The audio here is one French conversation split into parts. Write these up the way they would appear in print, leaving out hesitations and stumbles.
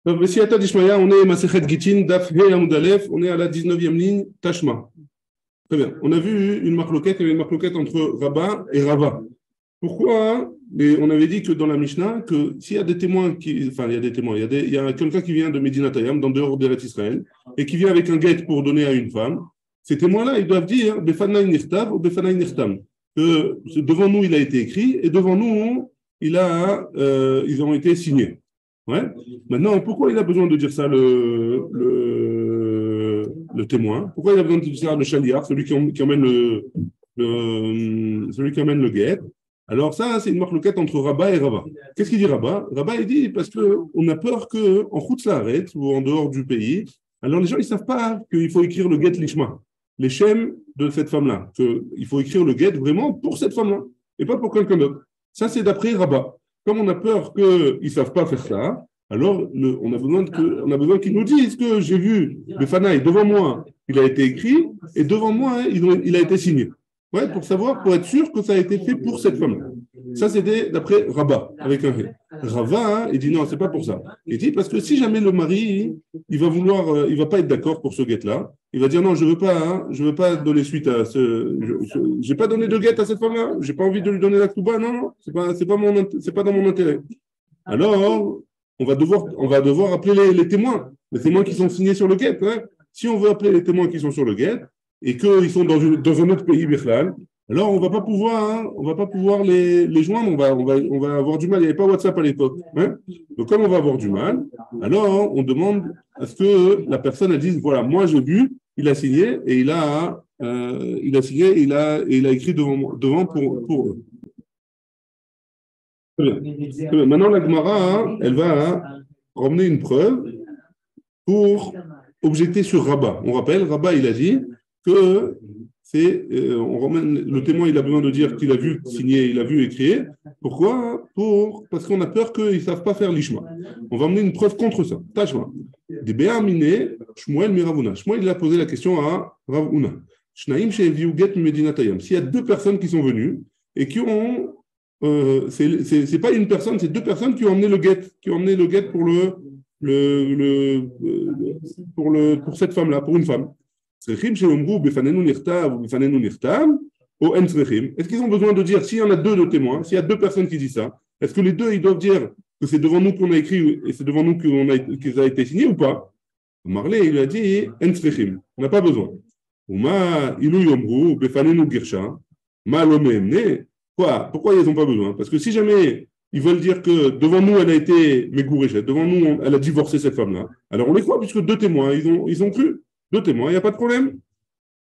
Donc, Bessiata Dishmaya, on est Masechet Gittin, Daf He Amud Aleph, on est à la 19e ligne, Tashma. Très bien. On a vu une marloquette, il y avait une marloquette entre Rabba et Rava. Pourquoi? On avait dit que dans la Mishnah, que s'il y a des témoins enfin, il y a des témoins, il y a quelqu'un qui vient de Medina Tayam, dans dehors d'Eretz Israël, et qui vient avec un guet pour donner à une femme, ces témoins-là, ils doivent dire Befanaï Nirtav ou Befanaï Nirtam, que devant nous, il a été écrit, et devant nous, ils ont été signés. Ouais. Maintenant, pourquoi il a besoin de dire ça, le témoin? Pourquoi il a besoin de dire ça, le chaliar, celui qui emmène celui qui emmène le guet? Alors ça, c'est une marloquette entre Rabat et Rava. Qu'est-ce qu'il dit Rabat? Rabat, il dit parce qu'on a peur qu'en Chutz Laaretz ou en dehors du pays, alors les gens, ils ne savent pas qu'il faut écrire le guet lishma, les shem de cette femme-là, qu'il faut écrire le guet vraiment pour cette femme-là et pas pour quelqu'un d'autre. Ça, c'est d'après Rabat. Comme on a peur qu'ils ne savent pas faire ça, alors on a besoin qu'ils nous disent que j'ai vu le Fanaï devant moi, il a été écrit, et devant moi, il a été signé. Ouais, pour être sûr que ça a été fait pour cette femme. Ça, c'était d'après Rabat, avec un Ré. Rava, il dit non, c'est pas pour ça. Il dit parce que si jamais le mari, il va pas être d'accord pour ce guet-là, il va dire non, je veux pas donner suite à j'ai pas donné de guet à cette femme-là, j'ai pas envie de lui donner la kouba, non, c'est pas dans mon intérêt. Alors, on va devoir appeler les témoins qui sont signés sur le guet. Hein. Si on veut appeler les témoins qui sont sur le guet, et qu'ils sont dans un autre pays, Birlal, alors on va pas pouvoir les joindre, on va avoir du mal. Il n'y avait pas WhatsApp à l'époque. Hein. Donc, comme on va avoir du mal, alors on demande à ce que la personne elle dise voilà, moi j'ai vu, il a signé et il a signé, il a écrit devant pour eux. Très bien. Maintenant, la Gemara, elle va ramener une preuve pour objecter sur Rabat. On rappelle, Rabat, il a dit que le témoin, il a besoin de dire qu'il a vu signer, il a vu écrire. Pourquoi? Parce qu'on a peur qu'ils ne savent pas faire l'ishma. On va amener une preuve contre ça. Tashma. Des Béamine, Shmuel Miravuna. Shmuel, il a posé la question à Ravuna. Shnaim she'eviu get Medina Tayam. S'il y a deux personnes qui sont venues et qui ont. C'est pas une personne, c'est deux personnes qui ont emmené le guet, pour cette femme-là, pour une femme. Est-ce qu'ils ont besoin de dire, s'il y en a deux de témoins, s'il y a deux personnes qui disent ça, est-ce que les deux, ils doivent dire que c'est devant nous qu'on a écrit et c'est devant nous qu'ils a été signé ou pas? Marley, il a dit, on n'a pas besoin. Quoi? Pourquoi ils n'ont pas besoin? Parce que si jamais ils veulent dire que devant nous, elle a été Megouréchet, devant nous, elle a divorcé cette femme-là, alors on les croit, puisque deux témoins, ils ont cru. Deux témoins, il n'y a pas de problème.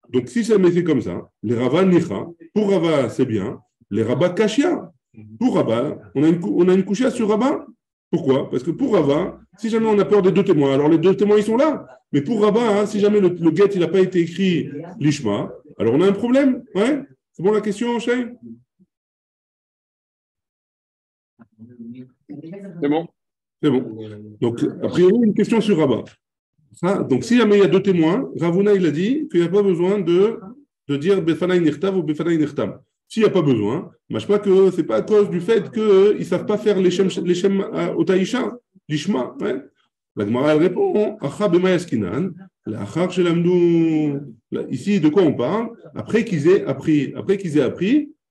Donc, si ça m'est fait comme ça, les Rava Nicha, pour Rava, c'est bien. Les Rava Kashia, pour Rava, on a une couchia sur Rava. Pourquoi? Parce que pour Rava, si jamais on a peur des deux témoins, alors les deux témoins, ils sont là. Mais pour Rava, si jamais le guet, il n'a pas été écrit l'Ishma, alors on a un problème. Ouais? C'est bon la question, Shay? C'est bon. C'est bon. Donc, a priori, une question sur Rava. Donc, si jamais il y a deux témoins, Ravuna, il a dit qu'il n'y a pas besoin de dire Befanaï Nirtav ou Befanaï Nirtam. S'il n'y a pas besoin, je ne sais pas que ce n'est pas à cause du fait qu'ils ne savent pas faire les shem au Taïcha, l'Ishma. Ouais. La Gemara, elle répond Acha Bema Yaskinan, l'Achar Shelamdu. Ici, de quoi on parle? Après qu'ils aient appris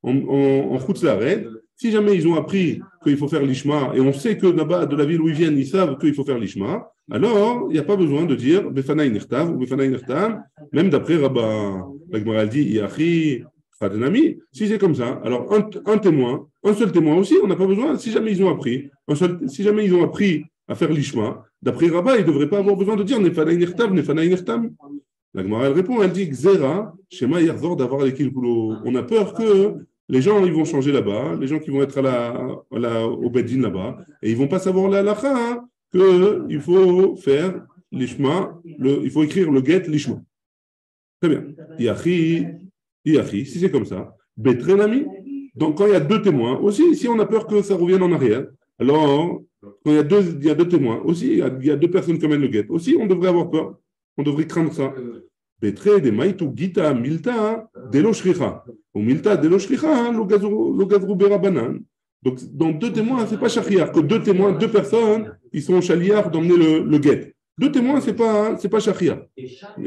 en Chutz Laaretz. Si jamais ils ont appris qu'il faut faire l'ishma, et on sait que là-bas, de la ville où ils viennent, ils savent qu'il faut faire l'ishma, alors il n'y a pas besoin de dire Befanaï Nirtav ou Befanaï Nirtam, même d'après Rabba, la Gemara dit Iachi, Fadenami. Si c'est comme ça, alors un seul témoin aussi, on n'a pas besoin, si jamais ils ont appris, à faire l'ishma, d'après Rabba, ils ne devraient pas avoir besoin de dire Nefanaï Nirtav, Nefanaï Nirtam. La Gemara, elle répond, elle dit Xera, Shema Yerzor d'avoir les kilkulo. On a peur que les gens, ils vont changer là-bas, les gens qui vont être au Beddin là-bas, et ils ne vont pas savoir la halakha qu'il faut faire l'ishma, il faut écrire le get l'ishma. Très bien. Iachi, si c'est comme ça, betrenami. Donc quand il y a deux témoins, aussi, si on a peur que ça revienne en arrière, alors quand il y a deux témoins, aussi, il y a deux personnes qui amènent le get, aussi, on devrait avoir peur, on devrait craindre ça. Betre de maitu gita milta delo shricha. Ou milta delo shricha lo gazru berabanan. Donc, dans deux témoins, ce n'est pas shahriar. Que deux témoins, deux personnes, ils sont shahriar d'emmener le guet. Deux témoins, c'est pas shahriar.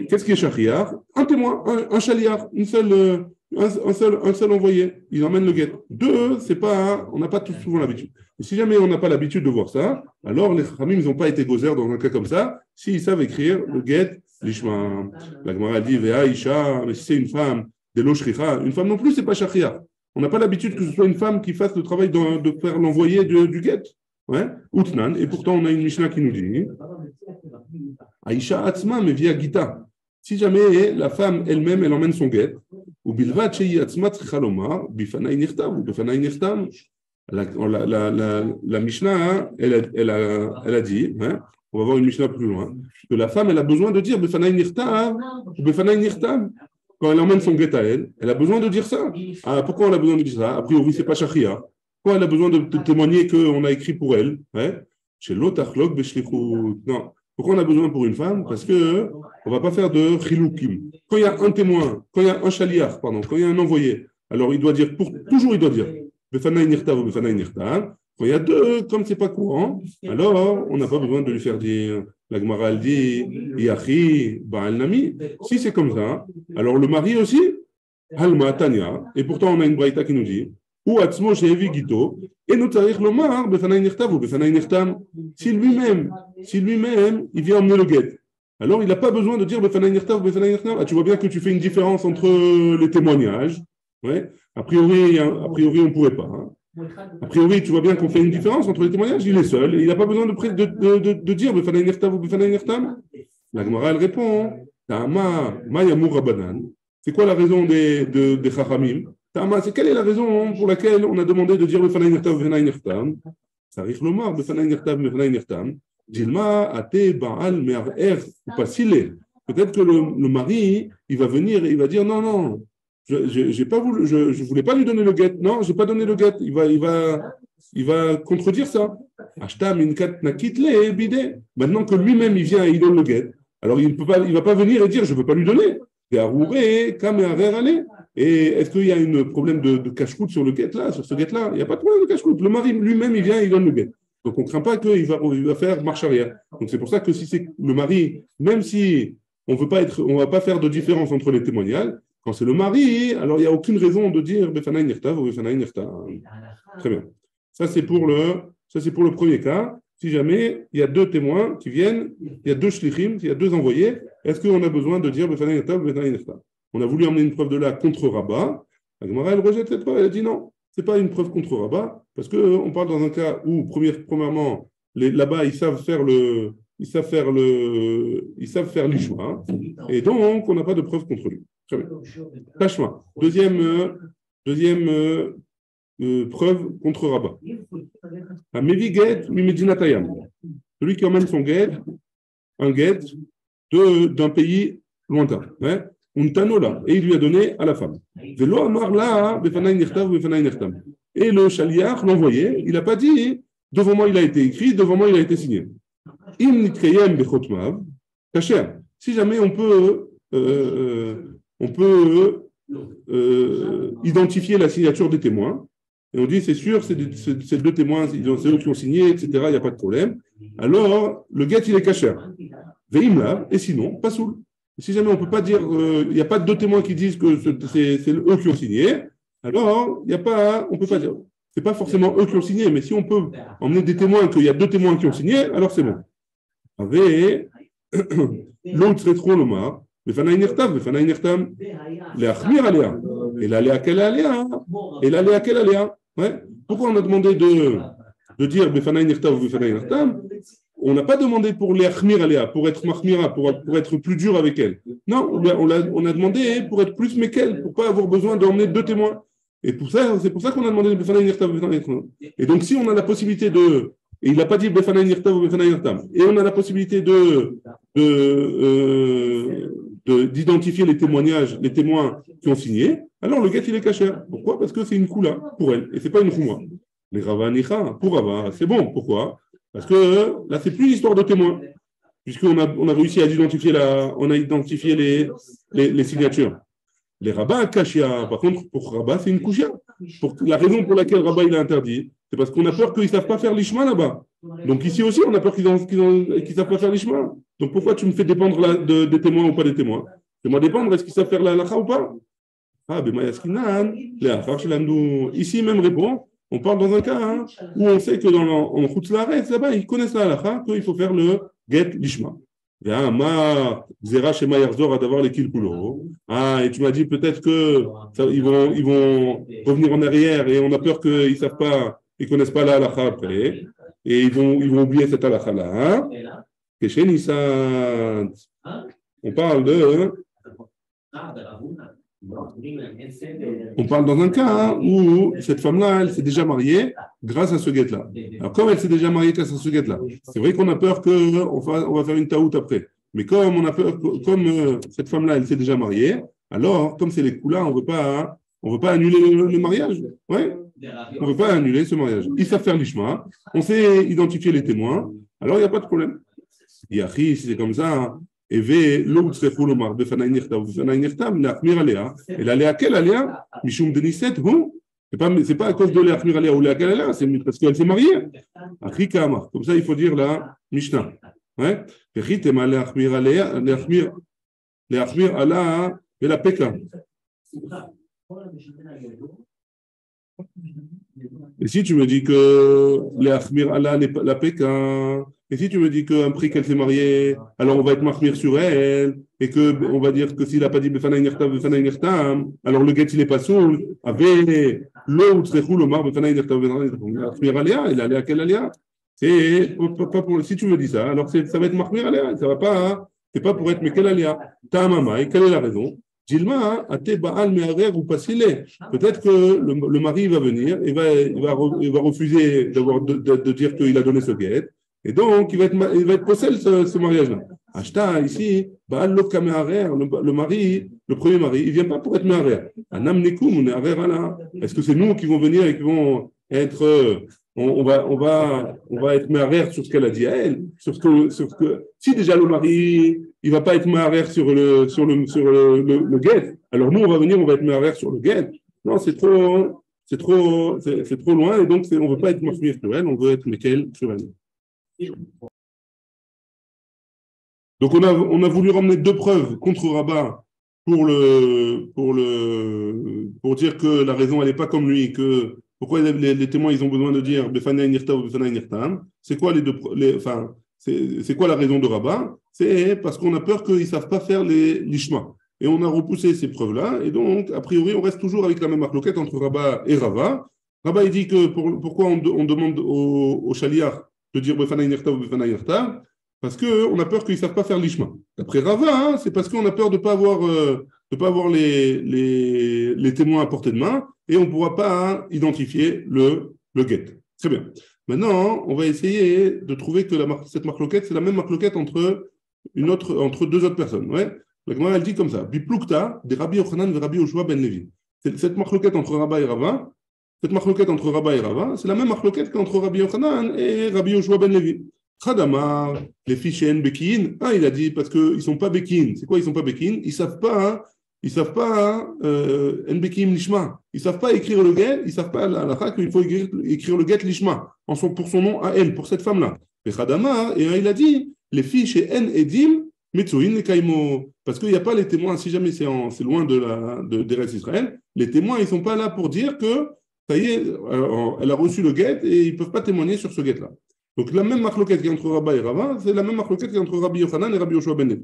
Qu'est-ce qui est shahriar? Un témoin, un shahriar, un seul envoyé, il emmène le guet. Deux, c'est pas, on n'a pas tout souvent l'habitude. Et si jamais on n'a pas l'habitude de voir ça, alors les Khamim, ils n'ont pas été gozer dans un cas comme ça, s'ils savent écrire le guet, l'ishma. La Gemara dit, Vea Isha, mais si c'est une femme, de l'oshricha, une femme non plus, c'est pas shahriar. On n'a pas l'habitude que ce soit une femme qui fasse le travail de faire l'envoyé du guet. Ouais, Outnan, et pourtant on a une Mishnah qui nous dit Aïcha Atzma, mais via Gita. Si jamais la femme elle-même, elle emmène son guet, ou Bilvat Shei Atzma Tzichalomar, Bifanai Nirtam, ou Bifanai Nirtam. La Mishnah, elle a dit, hein, on va voir une Mishnah plus loin, que la femme, elle a besoin de dire Bifanai Nirtam, ou Bifanai Nirtam. Quand elle emmène son guet à elle a besoin de dire ça. Ah, pourquoi elle a besoin de dire ça? A priori, c'est pas shahriar. Pourquoi elle a besoin de témoigner qu'on a écrit pour elle? Chez l'otachlok beshlichut. Non. Pourquoi on a besoin pour une femme? Parce que on va pas faire de chiloukim. Quand il y a un témoin, quand il y a un shaliach, pardon, quand il y a un envoyé, alors il doit dire, toujours il doit dire Befanaï nirtav ou Befanaï nirtav. Quand il y a deux, comme c'est pas courant, alors on n'a pas besoin de lui faire dire. La Gemara elle dit Yachi Baal Nami. Si c'est comme ça, alors le mari aussi, Halma Tanya, et pourtant on a une braïta qui nous dit ou Atzmo Shehevi Gito, et nous tarich lomar Befanaï nirtav ou Befanaï nirtam. Si lui-même, il vient emmener le guet, alors il n'a pas besoin de dire Befanaï nirtav ou Befanaï nirtam. Ah, tu vois bien que tu fais une différence entre les témoignages. Ouais. A priori, on ne pourrait pas. Hein. A priori, tu vois bien qu'on fait une différence entre les témoignages. Il est seul. Il n'a pas besoin de dire Befanaï nirtav ou Befanaï nirtam. La Gemara, elle répond Ta'ama Mayamur Rabanan. C'est quoi la raison des Chachamim? Ta'ama, c'est quelle est la raison pour laquelle on a demandé de dire Befanaï nirtav ou Befanaï nirtam? Sarich lomar Befanaï nirtav ou Befanaï nirtam. Dilma ate Baal me'arer ou pas s'il. Peut-être que le mari, il va venir et il va dire non. J'ai pas voulu, je voulais pas lui donner le guet. Non, j'ai pas donné le guet. Il va contredire ça. Maintenant que lui-même il vient et il donne le guet, alors il va pas venir et dire je veux pas lui donner. Et est-ce qu'il y a un problème de cache-croûte sur le guet là, sur ce guet là? Il n'y a pas de problème de cache-croûte. Le mari lui-même il vient et il donne le guet. Donc on ne craint pas qu'il va faire marche arrière. Donc c'est pour ça que si c'est le mari, même si on va pas faire de différence entre les témoignages. Quand c'est le mari, alors il n'y a aucune raison de dire Befanaï nirtav ou Befanaï nirtam. Très bien. Ça, c'est pour le premier cas. Si jamais il y a deux témoins qui viennent, il y a deux shlichim, il y a deux envoyés, est-ce qu'on a besoin de dire Befanaï nirtav ou Befanaï nirtam? On a voulu emmener une preuve de là contre Rabat. La Gemara, elle rejette cette preuve. Elle a dit non, ce n'est pas une preuve contre Rabat, parce qu'on parle dans un cas où, premièrement, là-bas, ils savent faire l'ishma, et donc on n'a pas de preuve contre lui. Très bien. Tashma. Deuxième preuve contre Rabat. Mevi get mimedinatayam. Celui qui emmène son guet, un guet d'un pays lointain. Hein? Et il lui a donné à la femme. Velo amar la befanaï nirtav befanaï nirtam. Et le shaliach, l'envoyé, il n'a pas dit devant moi il a été écrit, devant moi il a été signé. Im nitkayem bechotmav kasher. Si jamais on peut identifier la signature des témoins, et on dit c'est sûr, c'est deux témoins, c'est eux qui ont signé, etc., il n'y a pas de problème, alors le guet il est kasher. Veimla, et sinon, pas soul. Si jamais on ne peut pas dire, il n'y a pas deux témoins qui disent que c'est eux qui ont signé, alors on ne peut pas dire. Ce n'est pas forcément eux qui ont signé, mais si on peut emmener des témoins, qu'il y a deux témoins qui ont signé, alors c'est bon. Avec l'autre serait trop lomar. Befanaï nirtav, befanaï nirtam, leachmir aléa. Et l'aléa quelle aléa? Et l'aléa quelle aléa? Pourquoi on a demandé de dire befanaï nirtav ou befanaï nirtam? On n'a pas demandé pour leachmir aléa, pour être mahmira, pour être plus dur avec elle. Non, on a demandé pour être plus mekel, pour ne pas avoir besoin d'emmener deux témoins. Et c'est pour ça qu'on a demandé befanaï nirtav ou befanaï nirtam. Et donc si on a la possibilité de... Et il n'a pas dit befanaï nirtav ou befanaï nirtam. Et on a la possibilité d'identifier les témoignages, les témoins qui ont signé, alors le guet il est caché. Pourquoi? Parce que c'est une koula pour elle, et c'est pas une chouma. Les Rava Nicha, pour Rava, c'est bon. Pourquoi? Parce que là, c'est plus l'histoire de témoins, puisqu'on a réussi à identifier les signatures. Les Rabbins Kashia, par contre, pour Rabat, c'est une kouchia. La raison pour laquelle Rabat il a interdit, C'est parce qu'on a peur qu'ils ne savent pas faire l'ishma là-bas. Donc ici aussi, on a peur qu'ils ne savent pas faire l'ishma. Donc pourquoi tu me fais dépendre des témoins ou pas des témoins? Fais-moi dépendre, est-ce qu'ils savent faire la halakha ou pas? Ah, ben ici même répond, on parle dans un cas où on sait que en Chutz La'aretz, là-bas, ils connaissent la halakha, qu'il faut faire le get l'ishma. Et tu m'as dit peut-être qu'ils vont revenir en arrière et on a peur qu'ils savent pas, ils connaissent pas la halakha après et ils vont oublier cette halakha là. On parle dans un cas où cette femme-là, elle s'est déjà mariée grâce à ce guet-là. Alors, comme elle s'est déjà mariée grâce à ce guet-là, c'est vrai qu'on a peur qu'on va faire une taout après. Mais comme on a peur, comme cette femme-là, elle s'est déjà mariée, alors, comme c'est les coups-là, on veut pas annuler le mariage. Ouais. On ne veut pas annuler ce mariage. Ils savent faire l'ishma, on sait identifier les témoins, alors il n'y a pas de problème. Yachi, si c'est comme ça, et l'eau tzrechou lomar befanaï nirtav befanaï nirtam leachmir alea. Et la leakel alea mishum deniset hu. C'est pas à cause de leachmir alea ou leakel alea, c'est parce qu'elle s'est mariée. Achi kamar. Comme ça, il faut dire la Mishnah. Ouais. Vechitema leachmir alea leachmir alea et la peka. Et si tu me dis que leachmir alea la peka. Et si tu me dis qu'après qu'elle s'est mariée, alors on va être mahmir sur elle, et qu'on va dire que s'il n'a pas dit Befanaï Nirtam, alors le guet il n'est pas soul, avec l'eau ou Tzrechou Lomar Befanaï Nirtam, mahmir aléa, il a aléa quelle aléa? C'est pas pour, si tu me dis ça, alors ça va être mahmir aléa, ça va pas, c'est pas pour être mais quelle aléa? Ta'amamai, quelle est la raison? Gilma, ate baal me'arer ou pasile. Peut-être que le mari va venir, il va refuser de dire qu'il a donné ce guet. Et donc, il va être possède ce mariage-là. Ashta, ici, le mari, le premier mari, il ne vient pas pour être meharer. Est-ce que c'est nous qui vont venir et qui vont être. On va être meharer sur ce qu'elle a dit à elle. Si déjà le mari, il ne va pas être meharer sur le guet, alors nous, on va venir, on va être meharer sur le guet. Non, c'est trop loin, et donc on ne veut pas être mahmir sur elle, on veut être mekel sur elle. Donc on a voulu ramener deux preuves contre Rabat pour dire que la raison elle n'est pas comme lui, que pourquoi les témoins ils ont besoin de dire Befanaï Nirta ou Befanaï Nirtam. C'est quoi c'est quoi la raison de Rabat? C'est parce qu'on a peur qu'ils ne savent pas faire l'ishma. Et on a repoussé ces preuves-là, et donc a priori on reste toujours avec la même marloquette entre Rabat et Rava. Rabat il dit que pourquoi on demande au Shaliach de dire Befanaï Nirtav ou Befanaï Nirtav, parce qu'on a peur qu'ils ne savent pas faire l'ishma. D'après Rava, c'est parce qu'on a peur de ne pas avoir les témoins à portée de main et on ne pourra pas identifier le guet. Très bien. Maintenant, on va essayer de trouver que cette marloquette, c'est la même marloquette entre deux autres personnes. Ouais. La Gemara, elle dit comme ça Biplukta de Rabbi Yochanan et Rabbi Yoshua ben Levi. Cette marloquette entre Rabat et Rava, c'est la même marloquette qu'entre Rabbi Yochanan et Rabbi Yoshua ben Levi. Khadamar, les fiches en Bekin. Ah, il a dit parce qu'ils ne sont pas Bekin. C'est quoi, ils ne sont pas Bekin? Ils ne savent pas en Bekin Lishma. Ils ne savent pas écrire le guet, ils ne savent pas à la qu'il faut écrire le guet Lishma pour son nom à elle, pour cette femme-là. Et Khadamar, et il a dit les fiches en Edim, Metsuin et Kaimo. Parce qu'il n'y a pas les témoins, si jamais c'est loin d'Eretz Israël, les témoins, ils ne sont pas là pour dire que ça y est, elle a reçu le guet et ils ne peuvent pas témoigner sur ce guet-là. Donc la même marloquette qui est entre Rabat et Rava, c'est la même marloquette qui est entre Rabbi Yochanan et Rabbi Yoshua ben Levi.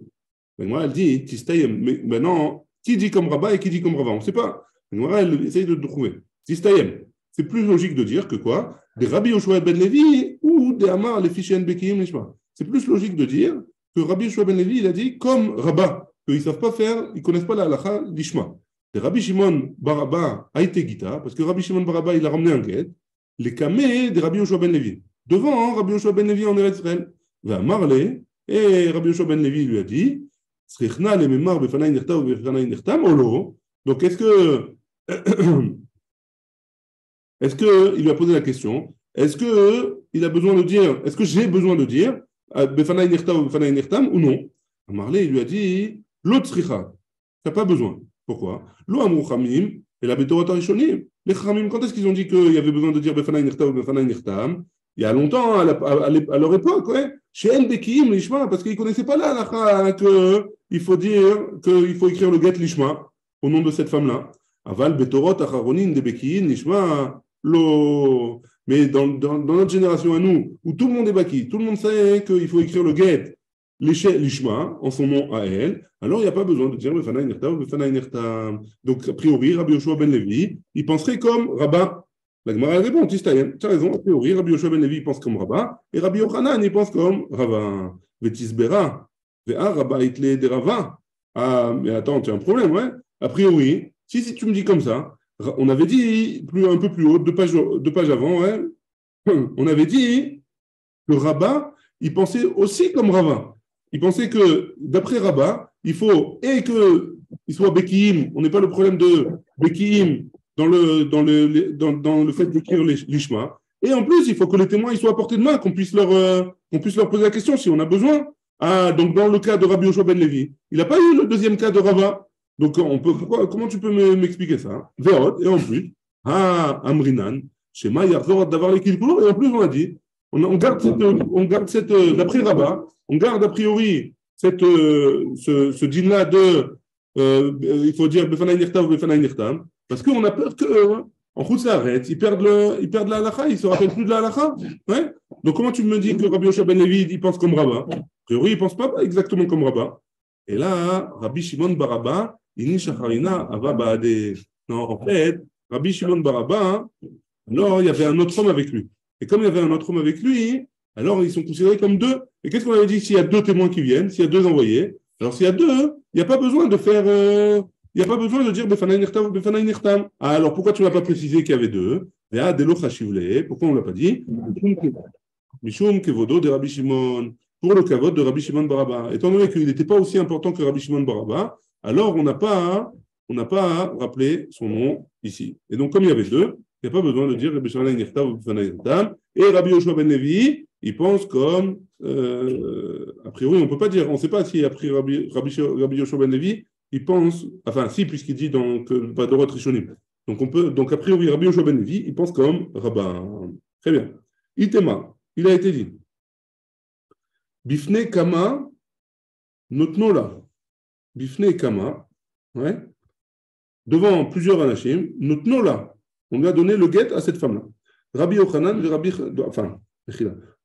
Moi, elle dit, Tistayem, mais maintenant, qui dit comme Rabat et qui dit comme Rava? On ne sait pas. Moi, elle essaye de trouver. Tistayem, c'est plus logique de dire que quoi? Des Rabbi Yoshua ben Levi ou des Amar, les fichiers Bekim, c'est plus logique de dire que Rabbi Yoshua ben Levi, il a dit comme Rabat, qu'ils ne savent pas faire, ils ne connaissent pas la halakha l'ishma. De Rabbi Shimon Baraba a été guita, parce que Rabbi Shimon Baraba, il a ramené un guet, les kamé de Rabbi Yoshua ben Levi. Devant Rabbi Yoshua ben Levi en Eretz Israël. Va marler, et Rabbi Yoshua ben Levi lui a dit, Srichna le memar befanaï nirtam ou befanaï nirtam, olo. Donc est-ce que il lui a posé la question, est-ce que j'ai besoin de dire befanaï nirtam ou befanaï nirtam ou non? Marley, il lui a dit, l'autre sricha, tu n'as pas besoin. Pourquoi? Lo amru chamim, et la betorat harishonim, Les Chachamim, quand est-ce qu'ils ont dit qu'il y avait besoin de dire Befanaï Nirtav ou Befanaï Nirtam? Il y a longtemps, à leur époque, ouais. Chez En Bekiim, l'Ishma, parce qu'ils ne connaissaient pas là, qu'il faut dire, qu'il faut écrire le get l'Ishma au nom de cette femme-là. Aval Betorot Acharonin de Bekiim, l'Ishma, lo. Mais dans notre génération à nous, où tout le monde est Baki, tout le monde sait qu'il faut écrire le get l'Ishma en son nom à elle, alors il n'y a pas besoin de dire Befanaï Nirtav ou Befanaï Nirtam. Donc, a priori, Rabbi Yoshua ben Levi, il penserait comme Rabbah. La Gemara répond, tu as raison, a priori, Rabbi Yoshua ben Levi pense comme Rabbah, et Rabbi Yochanan, il pense comme Rava. Vetisbera, Vea Rabbah itle de Rava. Ah, mais attends, tu as un problème, ouais. A priori, si tu me dis comme ça, on avait dit un peu plus haut, deux pages avant, ouais, on avait dit que Rabbah, il pensait aussi comme Rava. Il pensait que, d'après Rabbah, il faut et qu'il soit Bekiim, on n'est pas le problème de Bekiim dans le fait d'écrire l'Ishma, et en plus, il faut que les témoins ils soient à portée de main, qu'on puisse leur poser la question si on a besoin. Ah, donc dans le cas de Rabbi Yoshua ben Levi, il n'a pas eu le deuxième cas de Rava. Donc, comment tu peux m'expliquer ça? Ve'ot, et en plus, Amrinan, Shema Yarzor d'avoir les Kilkour, et en plus, on a dit, on garde cette d'après Rabbah, on garde a priori ce din-là de il faut dire Befanaï Nirtav ou Befanaï Nirtam, parce qu'on a peur qu'en route ça arrête, ils perdent la halakha, ils ne se rappellent plus de la halakha. Ouais. Donc comment tu me dis que Rabbi Yoshua ben Levi il pense comme Rabbah? A priori, il ne pense pas exactement comme Rabbah. Et là, Rabbi Shimon bar Abba, Ini Shacharina Ava Baade. Non, en fait, Rabbi Shimon bar Abba, alors il y avait un autre homme avec lui. Et comme il y avait un autre homme avec lui, alors ils sont considérés comme deux. Et qu'est-ce qu'on avait dit s'il y a deux témoins qui viennent, s'il y a deux envoyés? Alors s'il y a deux, il n'y a pas besoin de faire, il n'y a pas besoin de dire Befanaï Nirtav ou Befanaï Nirtam. Ah, alors pourquoi tu ne m'as pas précisé qu'il y avait deux? Pourquoi on ne l'a pas dit? Mishum Kevodo de Rabbi Shimon, pour le kavod de Rabbi Shimon bar Abba. Étant donné qu'il n'était pas aussi important que Rabbi Shimon bar Abba, alors on n'a pas à rappeler son nom ici. Et donc comme il y avait deux, il n'y a pas besoin de dire Befanaï Nirtav ou Befanaï Nirtam. Et Rabbi Yoshua ben Levi, il pense comme, a priori, on ne peut pas dire, on ne sait pas si après Rabbi Yoshua ben Levi, il pense, enfin si, puisqu'il dit que pas de Rishonim. Donc a priori, Rabbi Yoshua ben Levi, il pense comme Rabbah. Très bien. Itema, il a été dit. Bifne Kama, Notnola. Bifne Kama, ouais, devant plusieurs anashim, Notnola. On lui a donné le guet à cette femme-là. Rabbi Yochanan,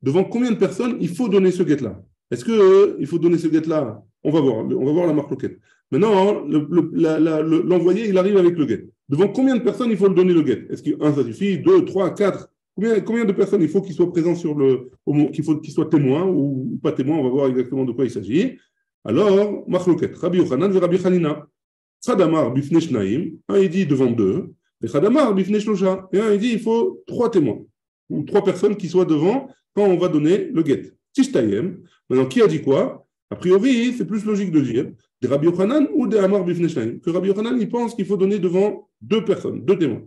devant combien de personnes il faut donner ce guet-là? Est-ce qu'il faut donner ce guet-là? On va voir la marque loquette. Maintenant, l'envoyé, il arrive avec le guet. Devant combien de personnes il faut le donner le guet? Est-ce qu'un, ça suffit? Deux, trois, quatre? Combien de personnes il faut qu'ils soient présents qu'il faut qu'ils soient témoins ou pas témoins? On va voir exactement de quoi il s'agit. Alors, marque loquette. Rabbi Yochanan et Rabbi Hanina. Sadamar bifne shnaim. Un, il dit devant deux. Et Khadamar, Bifne Shlosha. Et il dit il faut trois témoins, ou trois personnes qui soient devant quand on va donner le guet. Tishtayem. Maintenant, qui a dit quoi? A priori, c'est plus logique de dire des Rabbi Yochanan ou des Amar Bifne Shnaim. Que Rabbi Yochanan, il pense qu'il faut donner devant deux personnes, deux témoins.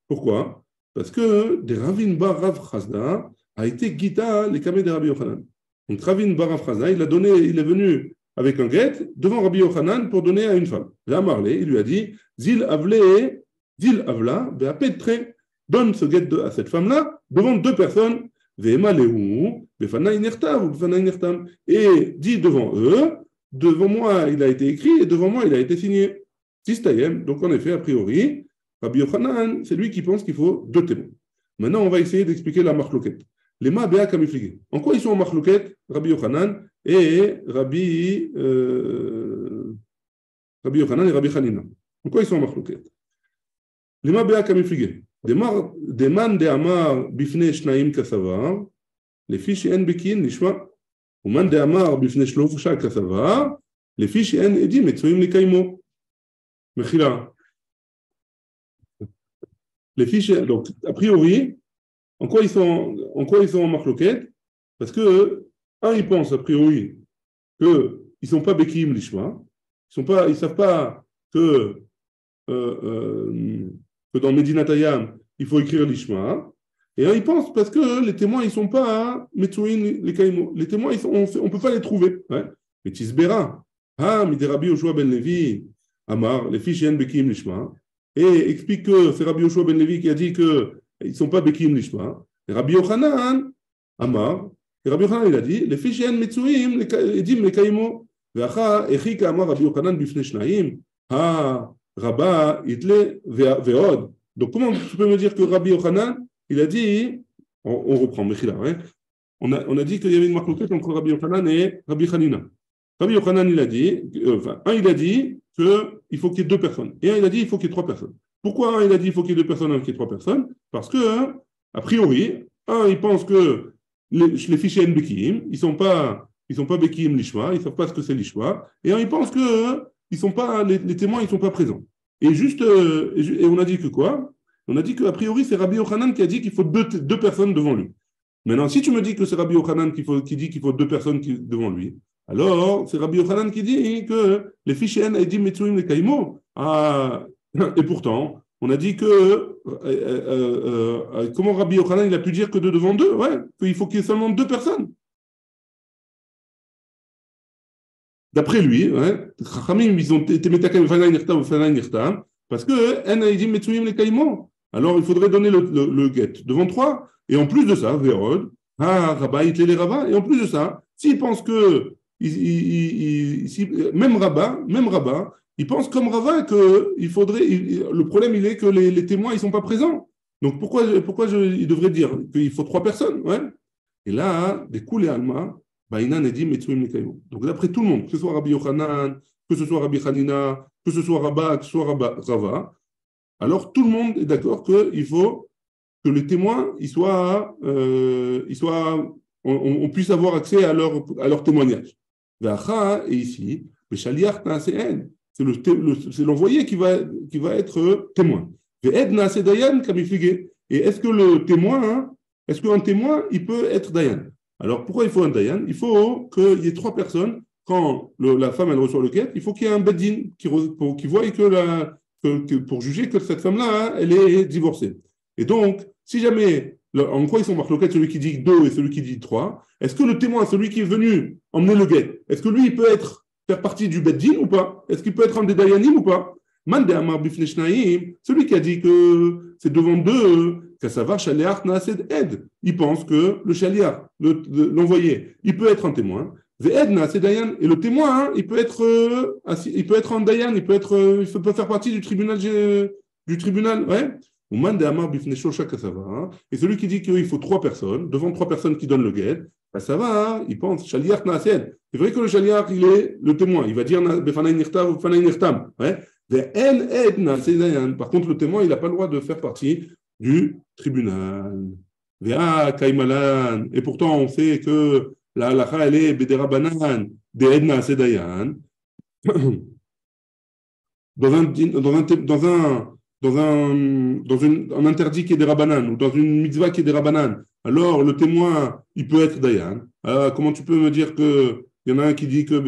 Pourquoi? Parce que des Ravin Bar Rav Chazda a été Gita les kamé des Rabbi Yochanan. Donc Ravin Bar Rav Chazda, il est venu avec un guet devant Rabbi Yochanan pour donner à une femme. Là, Marley, il lui a dit Zil Avle. Dil Avla, donne ce guet à cette femme-là devant deux personnes, et dit devant eux, devant moi il a été écrit et devant moi il a été signé. Tistayem, donc en effet, a priori, Rabbi Yochanan, c'est lui qui pense qu'il faut deux témoins. Maintenant, on va essayer d'expliquer la marloquette. Les ma béa kamifligé. En quoi ils sont en marloquette, Rabbi Yochanan et Rabbi Yochanan et Rabbi Hanina? En quoi ils sont en marloquette? למה ביה כמפליגי? דמן דאמר בפני שניים כסבר, לפי שאין בקין נשמע, ומן דאמר בפני שלושה כסבר, לפי שאין עדים מצויים לקיימו. מחילה. Donc, a priori, en quoi ils sont en marloquette? Parce que, un, ils pensent a priori qu'ils ne sont pas Bekim l'Ishma, ils ne savent pas que dans Medinat Hayam, il faut écrire l'Ishma. Et un, il pense parce que les témoins, ils ne sont pas Metsuin les Kaimo. Les témoins, on ne peut pas les trouver. Mais Tisbera, Midi Rabbi Yoshua ben Levi, Amar, les fiches Yen Bekim l'Ishma. et explique que c'est Rabbi Yoshua ben Levi qui a dit qu'ils ne sont pas Bekim Lishma. Et Rabbi Yochanan, Amar, et Rabbi Yochanan, il a dit, les fichiens Metsuim, Edim, les Kaimo, Veacha, Echika, Amar, Rabbi Yochanan, Bifne Shnaim, Ha, Rabba, Itle, Veod. Donc, comment tu peux me dire que Rabbi Yochanan, il a dit, on reprend, Mechila, hein, on a dit qu'il y avait une marque entre Rabbi Yochanan et Rabbi Hanina. Rabbi Yochanan, il a dit, il a dit qu'il faut qu'il y ait deux personnes. Et un, il a dit qu'il faut qu'il y ait trois personnes. Pourquoi un, il a dit qu'il faut qu'il y ait deux personnes, un, qu'il y ait trois personnes? Parce que, a priori, un, il pense que les fichiers NBKIM, ils ne sont pas Bekim Lishma, ils ne savent pas ce que c'est Lishma. Et un, il pense que les témoins, ils ne sont pas présents. Et juste, et on a dit que quoi? On a dit qu'a priori, c'est Rabbi Yochanan qui a dit qu'il faut deux personnes devant lui. Maintenant, si tu me dis que c'est Rabbi Yochanan qui dit qu'il faut deux personnes devant lui, alors c'est Rabbi Yochanan qui dit que les fichiers Edim Metsuim les Kaimo. Et pourtant, on a dit que comment Rabbi Yochanan il a pu dire que deux devant deux, ouais, qu'il faut qu'il y ait seulement deux personnes. D'après lui, ouais, Chachamim, ils ont été Metakem Fanaï Nirtam ou Fanaï Nirtam, parce que En Edim Metsuim les Kaimo. Alors il faudrait donner le get devant trois. Et en plus de ça, Vérod, Rabba, Itle les Rabba, et en plus de ça, s'il pense que même Rabba, il pense comme Rava que il faudrait. Le problème, il est que les témoins, ils ne sont pas présents. Donc pourquoi il devrait dire qu'il faut trois personnes, ouais. Et là, des coups les Alma, Baïnan et dit Metsuim Nekaimo. Donc d'après tout le monde, que ce soit Rabbi Yochanan, que ce soit Rabbi Hanina, que ce soit Rabba, que ce soit Rava, alors tout le monde est d'accord qu'il faut que les témoins, on puisse avoir accès à leur témoignage. Et ici, c'est l'envoyé qui va être témoin. Et est-ce que le témoin, est-ce qu'un témoin, il peut être Dayan? Alors pourquoi il faut un Dayan? Il faut qu'il y ait trois personnes. Quand la femme elle reçoit le quête, il faut qu'il y ait un beddin qui voit pour juger que cette femme-là, elle est divorcée. Et donc, si jamais, en quoi ils sont marloquettes, celui qui dit deux et celui qui dit trois, est-ce que le témoin, celui qui est venu emmener le guet, est-ce que lui, il peut faire partie du beddin ou pas? Est-ce qu'il peut être un des dayanim ou pas? Mande Amar Bifne Shnaim, celui qui a dit que c'est devant deux, Kassavar Shaliach Naased Ed. Il pense que le Shaliach, l'envoyé, il peut être un témoin. Et le témoin, hein, il peut être un dayan, il peut faire partie du tribunal, ouais. Et celui qui dit qu'il faut trois personnes, devant trois personnes qui donnent le guet, ben ça va, hein, il pense, Shaliach Naased. C'est vrai que le Shaliach, il est le témoin, il va dire Befanaï Nirtav ou Befanaï Nirtam, ouais. Par contre, le témoin, il n'a pas le droit de faire partie du tribunal. Et pourtant, on sait que la halakha, elle est Bederabanan, de Edna Sedayan, dans un interdit qui est des rabanan ou dans une mitzvah qui est des rabanan. Alors, le témoin, il peut être Dayan. Comment tu peux me dire que il y en a un qui dit que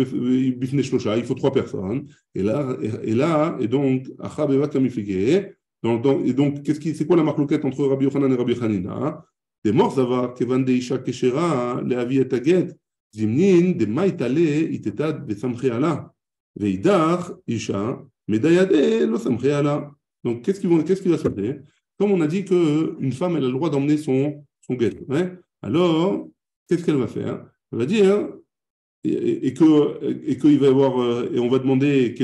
Bifne Shlosha, il faut trois personnes. Et donc, Achabeva Kamifige. Et donc, c'est quoi la marloquette entre Rabbi Yochanan et Rabbi Hanina? Des morts, ça va, Kevan de Isha Keshera, le Avi et Taget, Zimnin, de Maïtale, Itetad, de Samcheala, Veidach, Isha, Medayade, lo Samcheala. Donc, qu'est-ce qui va se passer? Comme on a dit qu'une femme, elle a le droit d'emmener son guet, hein? Alors, qu'est-ce qu'elle va faire? Elle va dire, et qu'il va y avoir, et on va demander,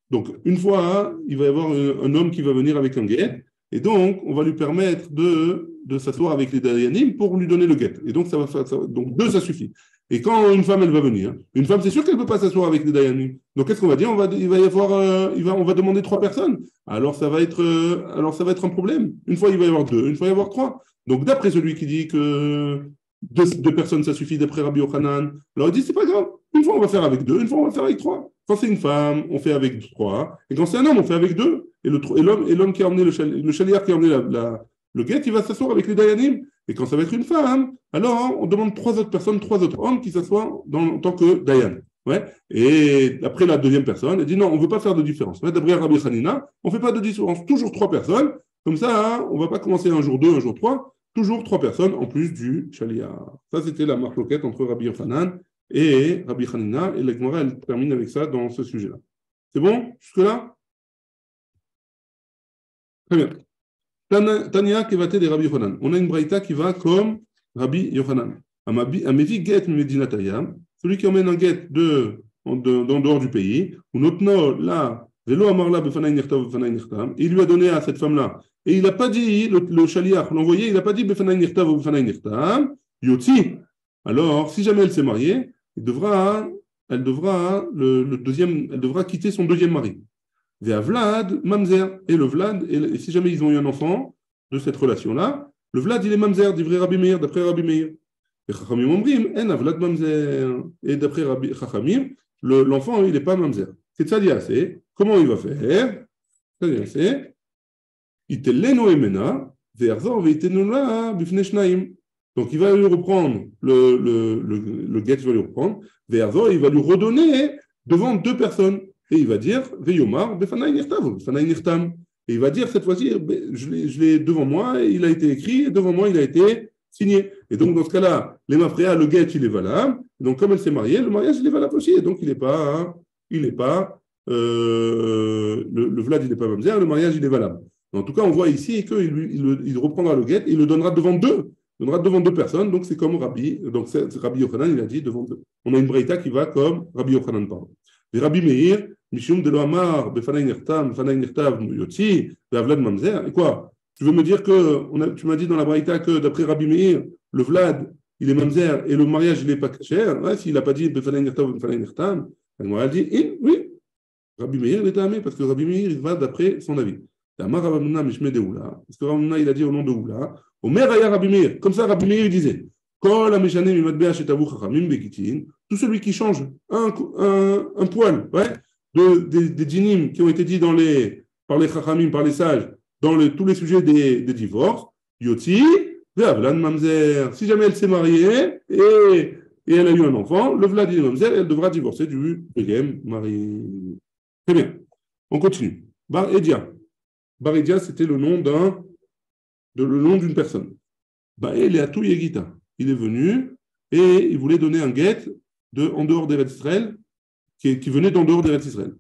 donc, une fois, il va y avoir un homme qui va venir avec un guet, et donc, on va lui permettre de s'asseoir avec les dayanim pour lui donner le guet. Et donc, donc deux, ça suffit. Et quand une femme, elle va venir, une femme, c'est sûr qu'elle ne peut pas s'asseoir avec les dayanim. Donc, qu'est-ce qu'on va dire? On va demander trois personnes. Alors, ça va être un problème. Une fois, il va y avoir deux, une fois, il va y avoir trois. Donc, d'après celui qui dit que deux personnes, ça suffit, d'après Rabbi Yochanan, alors il dit, c'est pas grave. Une fois, on va faire avec deux, une fois, on va faire avec trois. Quand c'est une femme, on fait avec trois. Et quand c'est un homme, on fait avec deux. Et l'homme qui a emmené le chaliard qui a emmené le guet, il va s'asseoir avec les dayanim. Et quand ça va être une femme, alors on demande trois autres personnes, trois autres hommes qui s'assoient en tant que dayan. Ouais. Et après la deuxième personne, elle dit non, on ne veut pas faire de différence. Ouais, d'après Rabbi Hanina, on ne fait pas de différence. Toujours trois personnes. Comme ça, hein, on ne va pas commencer un jour deux, un jour trois. Toujours trois personnes en plus du chaliard. Ça, c'était la marloquette entre Rabbi Yochanan et Rabbi Hanina. Et la Gemara, elle termine avec ça dans ce sujet-là. C'est bon jusque-là? Très bien. Tania Kevate de Rabbi Yochanan. On a une braïta qui va comme Rabbi Yochanan. Amevi get medinatayam, celui qui emmène un get en dehors du pays, ou notno là, velo amarla befanaï nirtav befanaï nirtam, il lui a donné à cette femme-là. Et il n'a pas dit, le shaliach, l'envoyé, il n'a pas dit befanaï nirtav ou befanaï nirtam, yotzi. Alors, si jamais elle s'est mariée, elle devra quitter son deuxième mari. Vers Vlad, Mamzer. Et le Vlad, et si jamais ils ont eu un enfant de cette relation-là, le Vlad, il est Mamzer, dit vrai Rabbi Meir, d'après Rabbi Meir. Et Chachamim Omrim, en Vlad Mamzer. Et d'après Rabbi Chachamim, l'enfant, il n'est pas Mamzer. C'est ça dit assez. Comment il va faire? Ça dit assez. Iteleno emena, ve'arzor ve'itenula bifnei shnaim. Donc il va lui reprendre, le get, il va lui reprendre, ve'arzor, il va lui redonner devant deux personnes. Et il va dire, Veyomar, Befanaï Nirtav, Befanaï Nirtam. Et il va dire, cette fois-ci, je l'ai devant moi, et il a été écrit, et devant moi, il a été signé. Et donc, dans ce cas-là, l'Emafréa, le get, il est valable. Donc, comme elle s'est mariée, le mariage, il est valable aussi. Et donc, il n'est pas, le Vlad, il n'est pas mamzer, le mariage, il est valable. En tout cas, on voit ici qu'il reprendra le get, et il le donnera devant deux. Il donnera devant deux personnes. Donc, c'est comme Rabbi. Donc, c'est Rabbi Yochanan, il a dit devant deux. On a une braïta qui va comme Rabbi Yochanan parle. Rabbi Meir, Mishum de l'Oamar, Befanaï Nirtam, Befanaï Nirtav, Yotzi, Vlad Mamzer. Et quoi? Tu veux me dire tu m'as dit dans la braïta que d'après Rabbi Meir, le Vlad, il est Mamzer et le mariage, il n'est pas cher. Ouais, s'il n'a pas dit Befanaï Nirtav, Befanaï Nirtam, elle m'a dit, oui, Rabbi Meir, il est amé parce que Rabbi Meir, il va d'après son avis. Amar Rabamuna Mishme de Oula, parce que Rabamuna, il a dit au nom de Oula, Omer Aya Rabbi Meir. Comme ça, Rabbi Meir, il disait, Kol Ameshanim Imadbea Shetavu Chachamim Begitin, tout celui qui change un poil, ouais, des djinim qui ont été dit par les chachamim, par les sages, dans tous les sujets des divorces, Yotzi, Ve'avlan Mamzer. Si jamais elle s'est mariée et elle a eu un enfant, le Vladimir Mamzer, elle devra divorcer du deuxième mari. Très bien. On continue. Bar Edia. Bar Edia, c'était le nom d'une personne. Ba'el et Atou Yegita. Il est venu et il voulait donner un guet en dehors d'Eretz Israël, qui venait d'en dehors d'Eretz Israël,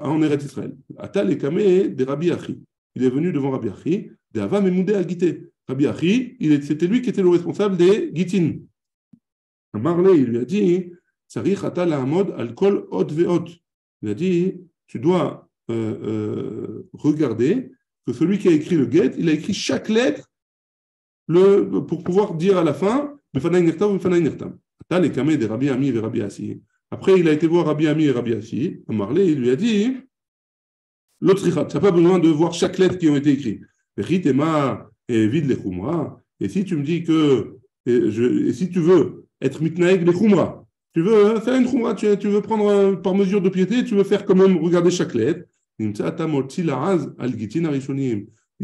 en Eretz Israël. Atal et Kameh de Rabbi Achi. Il est venu devant Rabbi Achi, de Ava Memoudé à Gité. Rabbi Achi, c'était lui qui était le responsable des Gitin. Marley, il lui a dit, Sarich Atal Hamod al Kol Hot Ve'ot. Il a dit, tu dois regarder que celui qui a écrit le guet, il a écrit chaque lettre pour pouvoir dire à la fin, Befanaï Nirtav, Befanaï Nirtam. Après, il a été voir Rabbi Ami et Rabbi Assi. Marley, il lui a dit, l'autre, tu n'as pas besoin de voir chaque lettre qui ont été écrites. Et si tu me dis et si tu veux être mitnaeg les khumra, tu veux faire une khumra, tu veux prendre par mesure de piété, tu veux faire quand même regarder chaque lettre. Il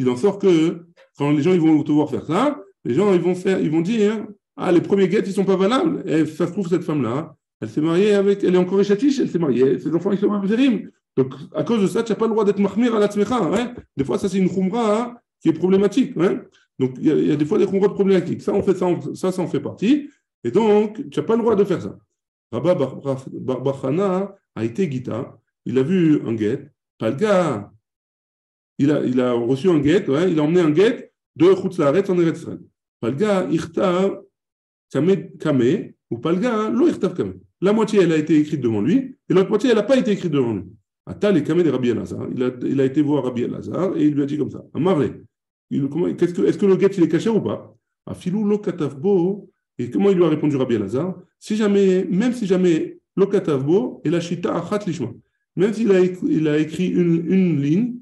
en sort que quand les gens ils vont te voir faire ça, les gens ils vont dire, les premiers guettes, ils ne sont pas valables. Et ça se trouve, cette femme-là, elle s'est mariée elle est encore échatiche, elle s'est mariée, ses enfants, ils sont mamzerim. Donc, à cause de ça, tu n'as pas le droit d'être mahmir à la tzmecha. Hein. Des fois, ça, c'est une khumra qui est problématique. Hein. Donc, il y a des fois des khumras problématiques. Ça, ça en fait partie. Et donc, tu n'as pas le droit de faire ça. Rabba Bar-Chana a été guita. Il a vu un guet. Palga, il a reçu un guet. Ouais, il a emmené un guet de Chutz Laaretz en Eretz Israël. Palga, Irta, Kame, ou Palga, lo Irtav Kame. La moitié, elle a été écrite devant lui, et l'autre moitié, elle n'a pas été écrite devant lui. Atal et Kame de Rabbi Elazar. Il a été voir Rabbi Elazar, et il lui a dit comme ça. Amarle, est-ce que le guet, il est caché ou pas? Afilou lo katavbo. Et comment il lui a répondu Rabbi Elazar? Même si jamais lo katavbo, et la shita achat lishma. Même s'il a écrit une ligne,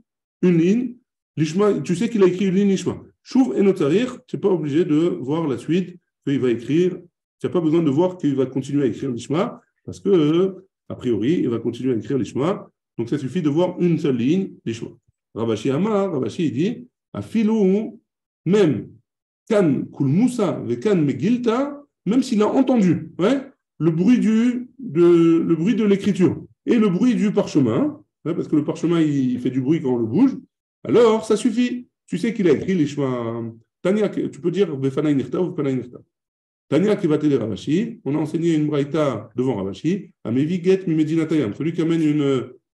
lishma, tu sais qu'il a écrit une ligne lishma. Chouv et notarir, tu n'es pas obligé de voir la suite qu'il va écrire. Tu n'as pas besoin de voir qu'il va continuer à écrire l'ishma, parce que, a priori, il va continuer à écrire l'ishma. Donc, ça suffit de voir une seule ligne, l'ishma. Ravashi Amar, Ravashi, il dit, Afilou, même, kan kul Moussa, ve kan megilta, même s'il a entendu, ouais, le bruit de l'écriture et le bruit du parchemin, ouais, parce que le parchemin, il fait du bruit quand on le bouge, alors, ça suffit. Tu sais qu'il a écrit l'ishma. Tania, tu peux dire Befanaï Nirtav ou Befanaï Nirtav. Tania qui va t'aider Ravashi, on a enseigné une braïta devant Ravashi, à Mevi Get mi Medinatayam, celui qui amène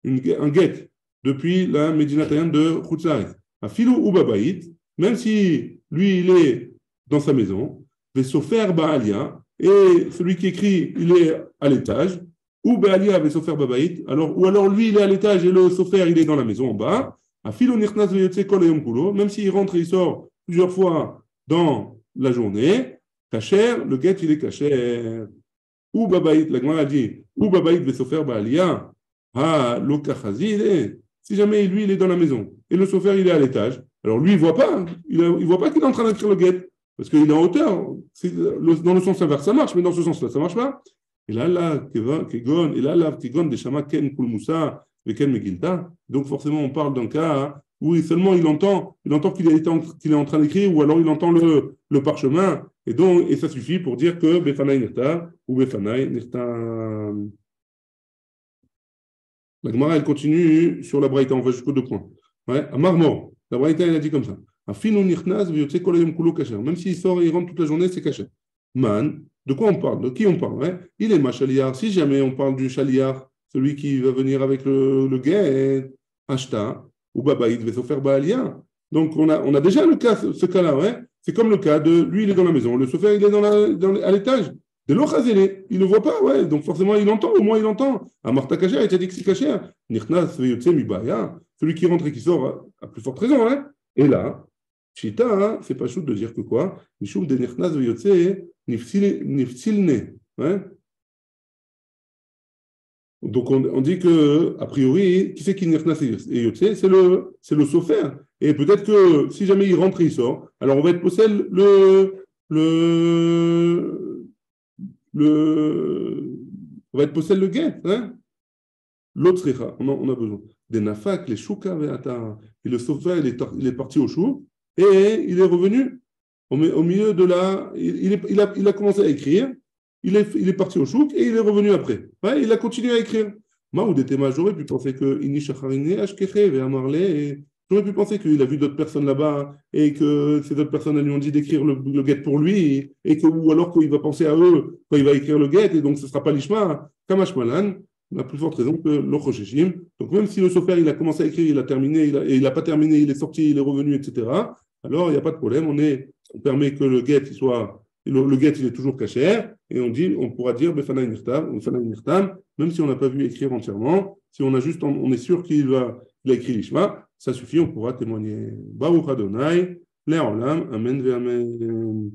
un get depuis la Medinatayam de Chutz Laaretz. Afilou ou babaït, même si lui, il est dans sa maison, Vesofer Baalia, et celui qui écrit, il est à l'étage, ou Baalia Vesofer Babaït, ou alors lui, il est à l'étage et le Sofer, il est dans la maison en bas. Afilou Nirtnas Veyotse Kol Hayom Kulo, même s'il rentre et il sort plusieurs fois dans la journée, Kacher, le guet, il est Kacher. Ou Babaït, la Gemara dit, ou Babaït Vesofer Baalia, si jamais lui, il est dans la maison et le chauffeur, il est à l'étage, alors lui, il ne voit pas. Il voit pas qu'il est en train d'écrire le guet parce qu'il est en hauteur. Dans le sens inverse, ça marche, mais dans ce sens-là, ça ne marche pas. Et là, Kegon, des Shama, Ken, Kulmusa, et Ken, Megilta. Donc, forcément, on parle d'un cas où seulement il entend qu'il est en train d'écrire ou alors il entend le parchemin. Et ça suffit pour dire que Befanai Nirta ou Befanai Nirta. La Gemara, elle continue sur la Braïta, on va jusqu'aux 2 points. Ouais, à Marmor, la Braïta, elle a dit comme ça. Même s'il sort et il rentre toute la journée, c'est caché. Man, de quoi on parle? De qui on parle? Ouais? Il est ma chaliar. Si jamais on parle du chaliar, celui qui va venir avec le guet, Ashta, ou Babaïd, Vesofer Baalia. Donc on a déjà le cas, ce cas-là. Ouais? C'est comme le cas de lui, il est dans la maison, le Sofer, il est à l'étage. De l'Ochazélé, il ne voit pas, ouais, donc forcément il entend, au moins il entend. À Marta Kacher, il t'a dit que c'est caché. Nirtnas Veyotse Mibaya, celui qui rentre et qui sort a plus forte raison. Hein. Et là, Chita, hein, c'est pas chou de dire que quoi Mishum de Nirtnas Veyotse Nifsilne. Ouais. Donc on dit que, a priori, qui c'est qui Nirtnas et Yotse? C'est le Sofer. Et peut-être que si jamais il rentre et il sort, alors on va être possède on va être possède le guet, hein? L'autre on a besoin. Des nafak, les chouka ve'ata. Et le sofer, il est parti au chou et il est revenu au milieu de la. Il a commencé à écrire, il est parti au chouk et il est revenu après. Ouais, il a continué à écrire. Moi, j'aurais pu penser que j'aurais pu penser qu'il a vu d'autres personnes là-bas et que ces autres personnes lui ont dit d'écrire le guet pour lui ou alors qu'il va penser à eux quand il va écrire le guet et donc ce ne sera pas l'ishma, Kamash Malan, la plus forte raison que l'Ochoshishim. Donc même si le sofer il a commencé à écrire, il a terminé, il n'a pas terminé, il est sorti, il est revenu, etc. Alors il n'y a pas de problème, on permet que le guet le guet il est toujours caché et on pourra dire Befanai Nirtam, même si on n'a pas vu écrire entièrement, si on est sûr qu'il a écrit l'ishma, ça suffit, on pourra témoigner. Baruch Adonai, Le'olam, Amen ve'Amen.